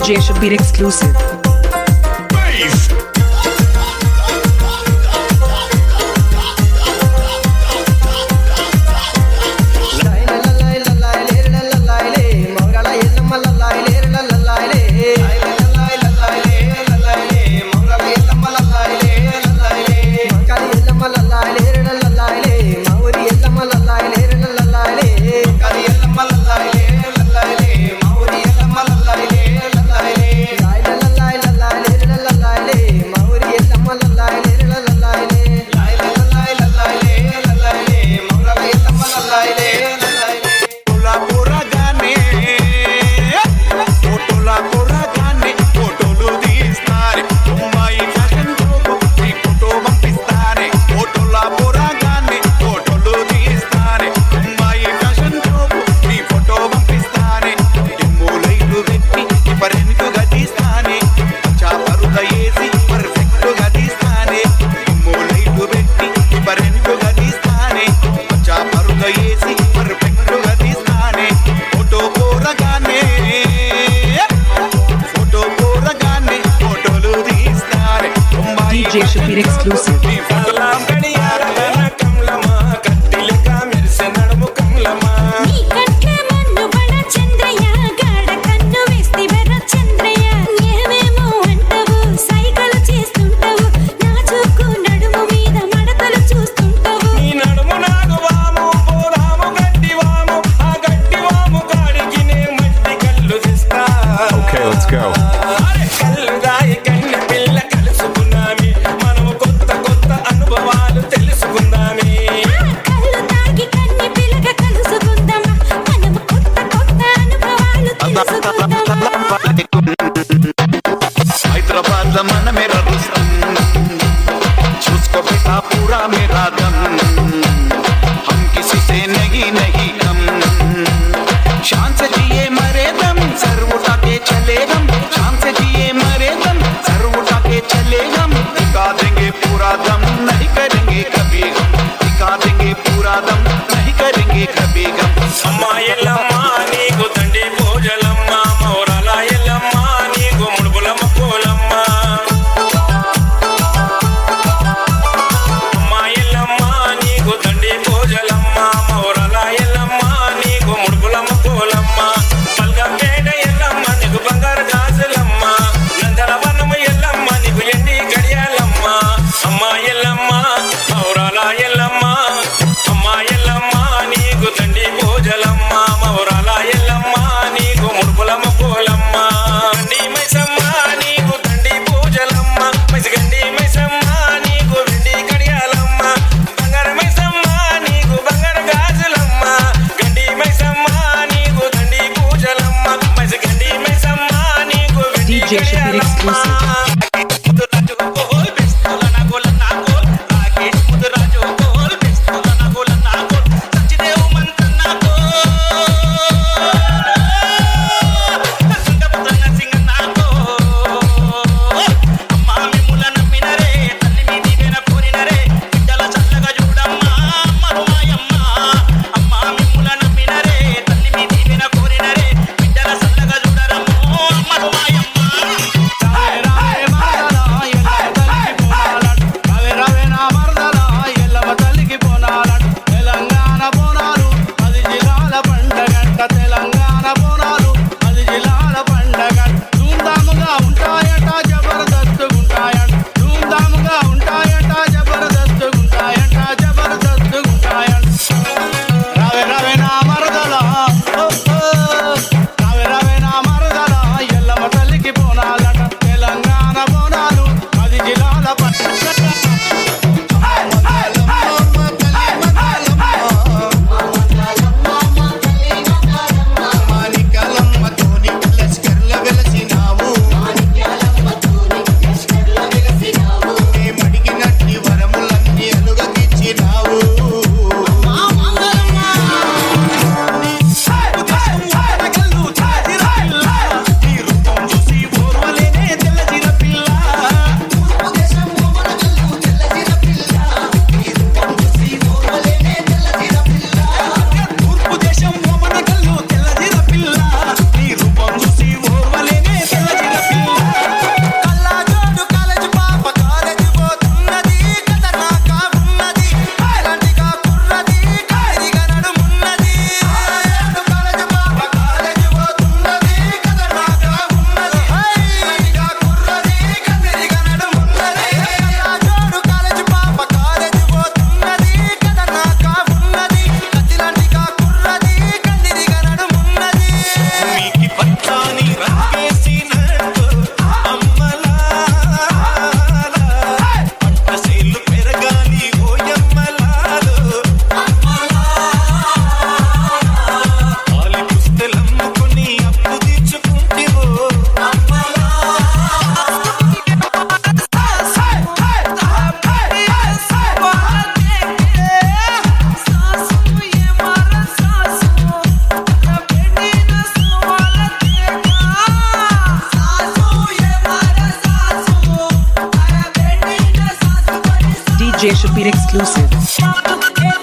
DJ Shabir exclusive. DJ Shabir exclusive. Okay, let's go. Hyderabad मन मेरा रुस्तम उसको बेटा पूरा मेरा दम हम किसी से नहीं कम शान से जिए मरे दम सर उठा के चले हम शान से जिए मरे दम सर उठा के चले हम दिखा देंगे पूरा दम नहीं करेंगे कभी गम दिखा देंगे पूरा दम नहीं करेंगे कभी गम अम्मा एल्लम्मा नीकु తండ్రి పూజలమ్మ మౌరాల ఎల్లమ్మ నీకు ముడుపులమ్మ పూలమ్మ అమ్మ ఎల్లమ్మ నీకు తండ్రి పూజలమ్మ మౌరాల ఎల్లమ్మ నీకు ముడుపులమ్మ పూలమ్మ బల్గంపేట ఎల్లమ్మ నీకు బంగారు గాజులమ్మ నందనవనము ఎల్లమ్మ నీకు ఎండి గడియాలమ్మ అమ్మ ఎల్లమ్మ మౌరాల ఎల్లమ్మ అమ్మ ఎల్లమ్మ నీకు తండ్రి పూజలమ్మ మౌరాల ఎల్లమ్మ నీకు ముడుపులమ్మ పూలమ్మ గండి మైసమ్మ నీకు తండ్రి పూజలమ్మ మైసగండి మైసమ్మ నీకు వెండి కడియాలమ్మ బంగారు మైసమ్మ నీకు బంగారు గాజులమ్మ గండి మైసమ్మ నీకు తండ్రి పూజలమ్మ మైసగండి మైసమ్మ నీకు వెండి DJ Shabir exclusive. Shapir exclusive.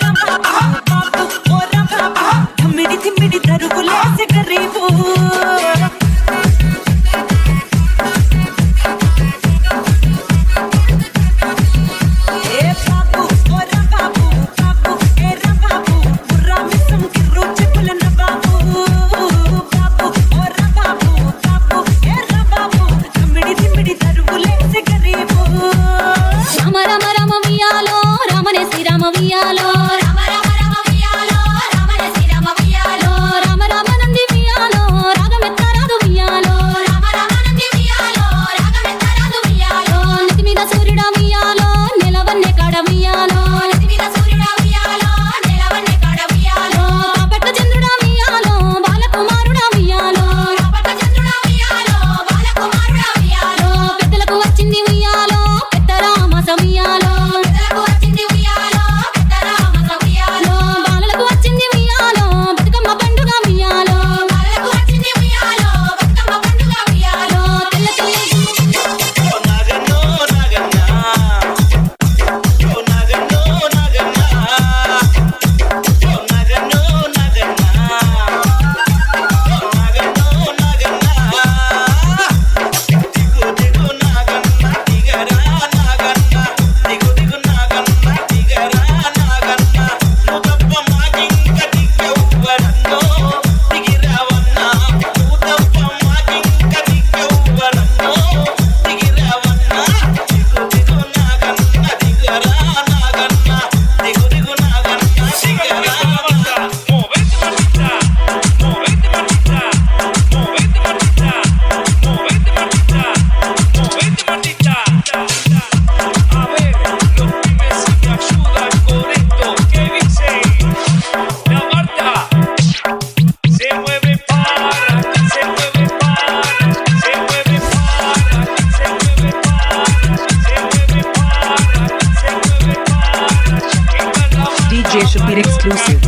DJ Shapir exclusive.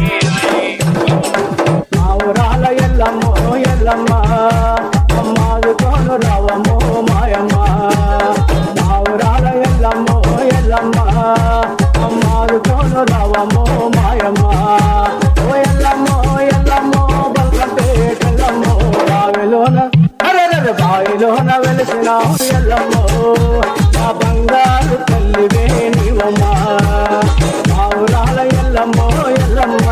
మావురాల ఎల్లమ్మో ఎల్లమ్మ అమ్మాది కోను రావమ్మో మాయమ్మ మావురాల ఎల్లమ్మో ఎల్లమ్మ అమ్మాది కోను రావమ్మో మాయమ్మ ఓ ఎల్లమ్మో ఎల్లమ్మో బల్కంటే ఎల్లమ్మో బావిలోన అరెరె బావిలోన వెలిసిన ఎల్లమ్మో నా బంగారు తల్లివే నీవమ్మ మావురాల ఎల్లమ్మో ఎల్లమ్మ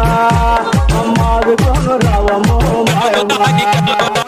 అమ్మాది కోను రావమ్మో మాయమ్మ